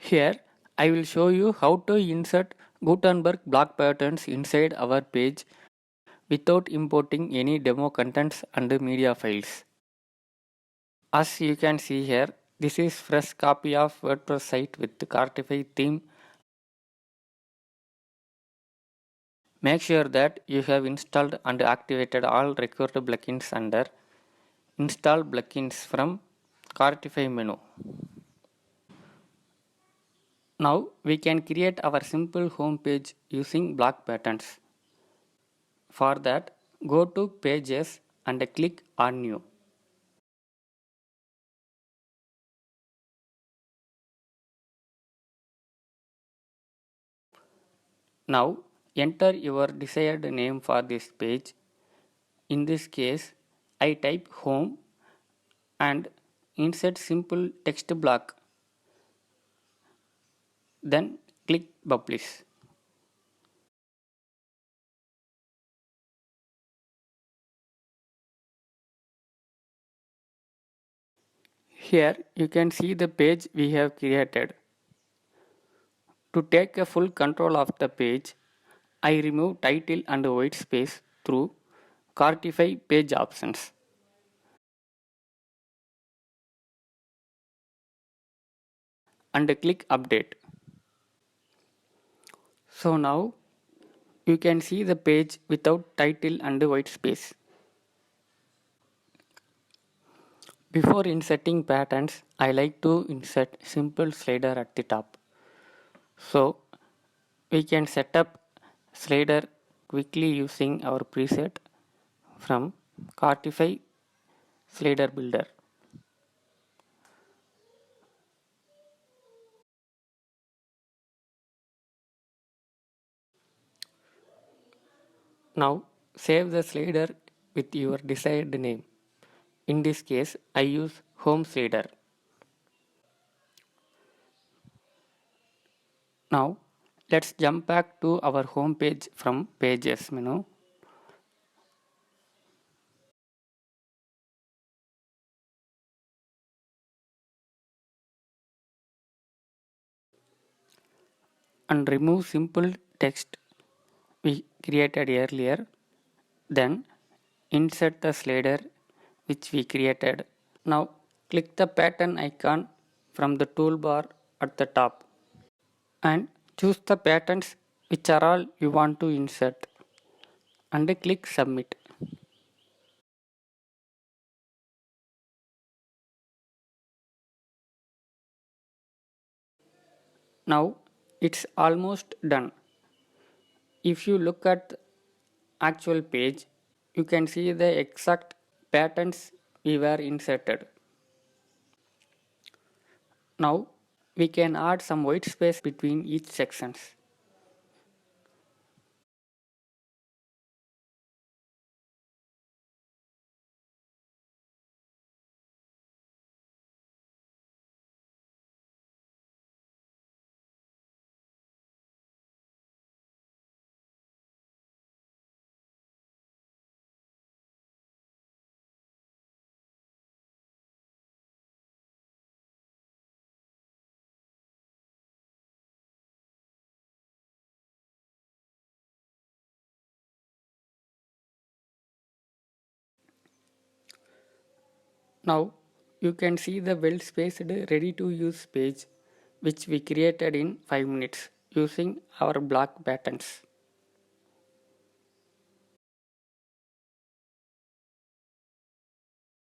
Here, I will show you how to insert Gutenberg block patterns inside our page without importing any demo contents and media files. As you can see here, this is fresh copy of WordPress site with the Cartify theme. Make sure that you have installed and activated all required plugins under Install Plugins from Cartify menu. Now we can create our simple home page using block patterns. For that, go to Pages and click on New. Now enter your desired name for this page. In this case, I type home and insert simple text block. Then click Publish. Here you can see the page we have created. To take a full control of the page, I remove title and white space through Cartify page options. And click Update. So now you can see the page without title and white space. Before inserting patterns, I like to insert simple slider at the top. So we can set up slider quickly using our preset from Cartify Slider Builder. Now save the slider with your desired name. In this case, I use Home Slider. Now let's jump back to our home page from Pages menu. And remove simple text we created earlier. Then insert the slider which we created. Now click the pattern icon from the toolbar at the top and choose the patterns which are all you want to insert and click Submit. Now it's almost done. If you look at the actual page, you can see the exact patterns we were inserted. Now we can add some white space between each sections. Now you can see the well spaced ready to use page which we created in 5 minutes using our block patterns.